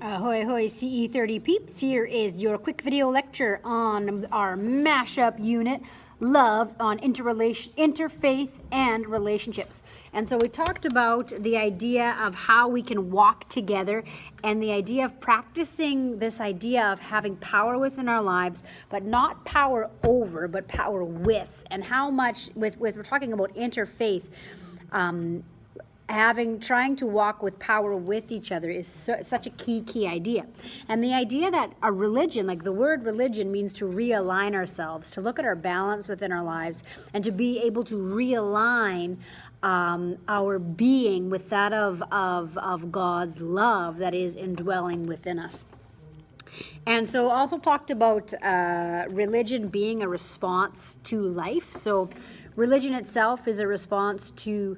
Ahoy, ahoy, CE30 peeps. Here is your quick video lecture on our mashup unit, Love on Interfaith and Relationships. And so we talked about the idea of how we can walk together and the idea of practicing this idea of having power within our lives, but not power over, but power with. And how much, with we're talking about interfaith, trying to walk with power with each other is such a key idea. And the idea that a religion, like the word religion, means to realign ourselves, to look at our balance within our lives, and to be able to realign our being with that of God's love that is indwelling within us. And so also talked about religion being a response to life. So religion itself is a response to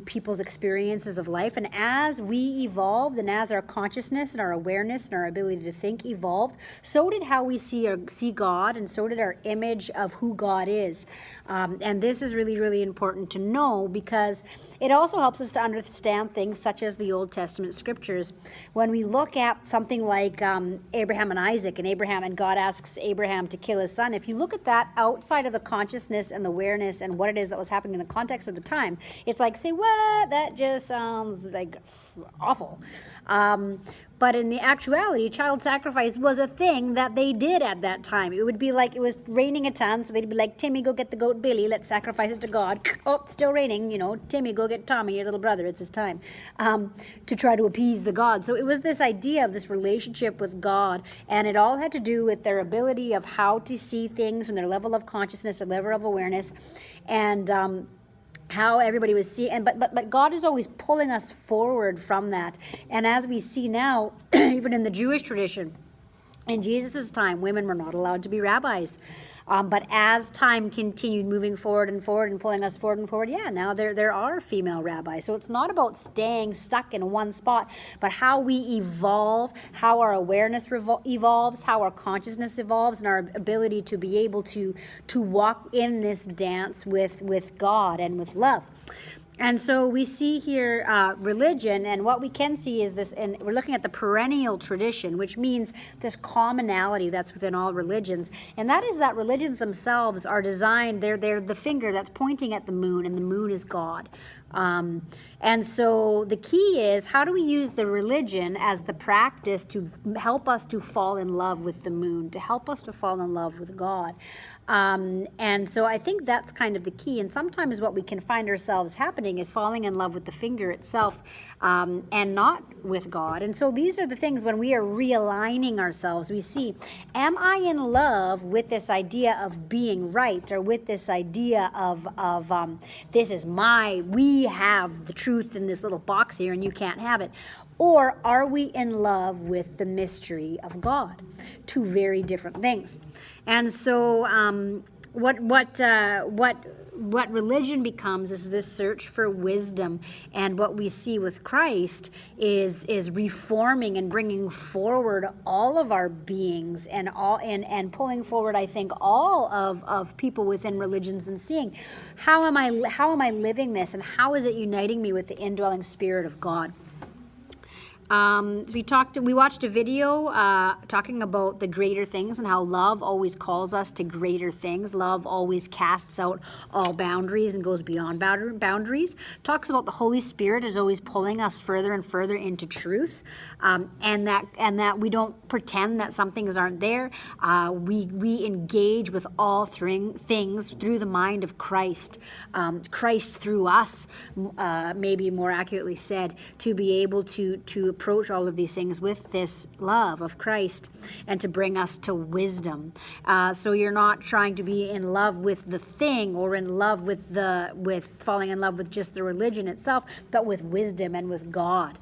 people's experiences of life. And as we evolved, and as our consciousness and our awareness and our ability to think evolved, so did how we see God, and so did our image of who God is. And this is really important to know, because it also helps us to understand things such as the Old Testament scriptures. When we look at something like Abraham and Isaac, and God asks Abraham to kill his son, if you look at that outside of the consciousness and the awareness and what it is that was happening in the context of the time, it's like, say, what? That just sounds like awful. But in the actuality, child sacrifice was a thing that they did at that time. It would be like it was raining a ton, so they'd be like, Timmy, go get the goat Billy, let's sacrifice it to God. Oh, it's still raining, Timmy, go get Tommy, your little brother, it's his time, to try to appease the God. So it was this idea of this relationship with God, and it all had to do with their ability of how to see things and their level of consciousness, their level of awareness, and how everybody was seeing, but God is always pulling us forward from that. And as we see now, even in the Jewish tradition, in Jesus' time, women were not allowed to be rabbis. But as time continued moving forward and pulling us forward and forward, now there are female rabbis. So it's not about staying stuck in one spot, but how we evolve, how our awareness evolves, how our consciousness evolves, and our ability to be able to walk in this dance with God and with love. And so we see here religion, and what we can see is this, and we're looking at the perennial tradition, which means this commonality that's within all religions, and that is that religions themselves are designed, they're the finger that's pointing at the moon, and the moon is God. And so the key is, how do we use the religion as the practice to help us to fall in love with the moon, to help us to fall in love with God? And so I think that's kind of the key. And sometimes what we can find ourselves happening is falling in love with the finger itself, and not with God. And so these are the things when we are realigning ourselves, we see, am I in love with this idea of being right, or with this idea of this is we have the truth in this little box here and you can't have it? Or are we in love with the mystery of God? Two very different things. And so what religion becomes is this search for wisdom, and what we see with Christ is reforming and bringing forward all of our beings, and pulling forward, I think, all of people within religions, and seeing how am I living this, and how is it uniting me with the indwelling Spirit of God. We watched a video talking about the greater things, and how love always calls us to greater things. Love always casts out all boundaries and goes beyond boundaries. Talks about the Holy Spirit is always pulling us further and further into truth, and that we don't pretend that some things aren't there. We engage with all things through the mind of Christ. Christ through us, maybe more accurately said, to be able to approach all of these things with this love of Christ, and to bring us to wisdom. So you're not trying to be in love with the thing, or in love with falling in love with just the religion itself, but with wisdom and with God.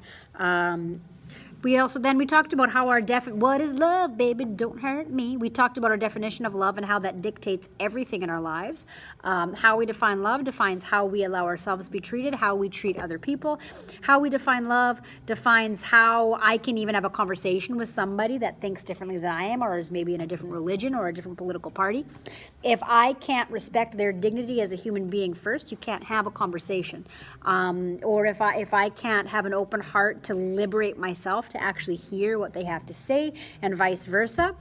We talked about how what is love, baby, don't hurt me. We talked about our definition of love and how that dictates everything in our lives. How we define love defines how we allow ourselves to be treated, how we treat other people. How we define love defines how I can even have a conversation with somebody that thinks differently than I am, or is maybe in a different religion or a different political party. If I can't respect their dignity as a human being first, you can't have a conversation. Or if I can't have an open heart to liberate myself, to actually hear what they have to say, and vice versa,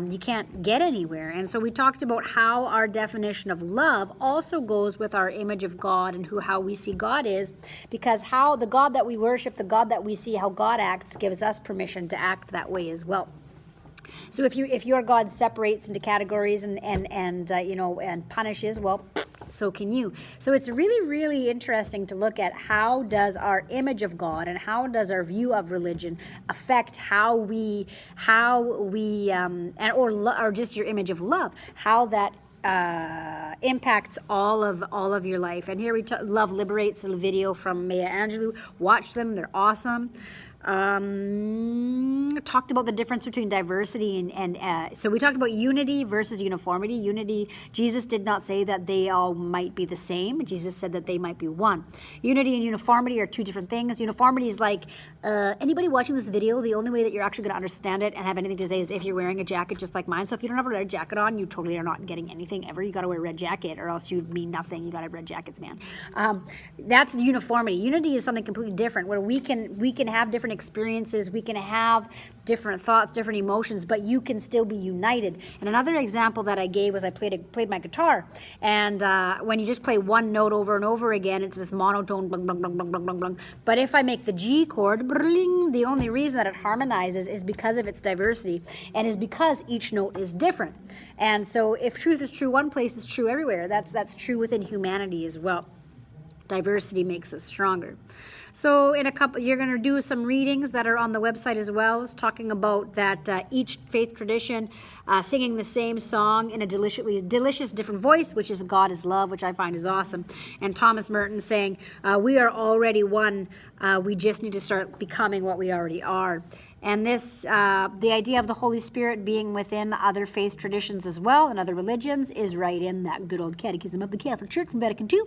you can't get anywhere. And so we talked about how our definition of love also goes with our image of God and how we see God is, because how the God that we worship, the God that we see, how God acts, gives us permission to act that way as well. So if your God separates into categories and punishes, well, so can you. So it's really, really interesting to look at how does our image of God and how does our view of religion affect or just your image of love, how that impacts all of your life. And here Love Liberates, a video from Maya Angelou. Watch them, they're awesome. Talked about the difference between diversity and so we talked about unity versus uniformity. Unity, Jesus did not say that they all might be the same. Jesus said that they might be one. Unity and uniformity are two different things. Uniformity is like anybody watching this video, the only way that you're actually going to understand it and have anything to say is if you're wearing a jacket just like mine. So if you don't have a red jacket on, you totally are not getting anything ever. You got to wear a red jacket or else you mean nothing. You got to have red jackets, man. That's uniformity. Unity is something completely different, where we can have different experiences, we can have different thoughts, different emotions, but you can still be united. And another example that I gave was I played my guitar, and when you just play one note over and over again, it's this monotone, bling, bling, bling, bling, bling, bling, bling. But if I make the G chord, bling, the only reason that it harmonizes is because of its diversity, and is because each note is different. And so if truth is true one place, it's true everywhere. That's true within humanity as well. Diversity makes us stronger. So in a couple, you're going to do some readings that are on the website as well. It's talking about that each faith tradition singing the same song in a delicious different voice, which is God is love, which I find is awesome. And Thomas Merton saying, we are already one. We just need to start becoming what we already are. And this, the idea of the Holy Spirit being within other faith traditions as well and other religions is right in that good old Catechism of the Catholic Church from Vatican II,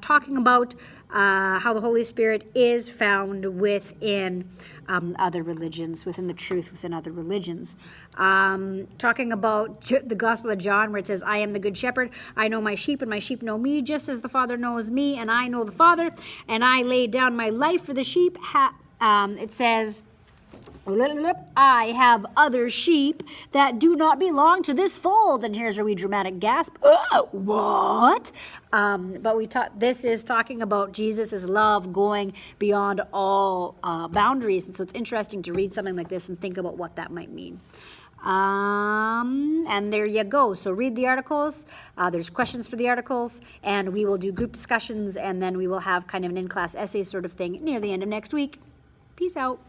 talking about how the Holy Spirit is found within other religions, within the truth within other religions. Talking about the Gospel of John, where it says, I am the good shepherd. I know my sheep, and my sheep know me, just as the Father knows me, and I know the Father, and I lay down my life for the sheep. It says, I have other sheep that do not belong to this fold. And here's a wee dramatic gasp. What? But this is talking about Jesus' love going beyond all boundaries. And so it's interesting to read something like this and think about what that might mean. And there you go. So read the articles. There's questions for the articles, and we will do group discussions, and then we will have kind of an in-class essay sort of thing near the end of next week. Peace out.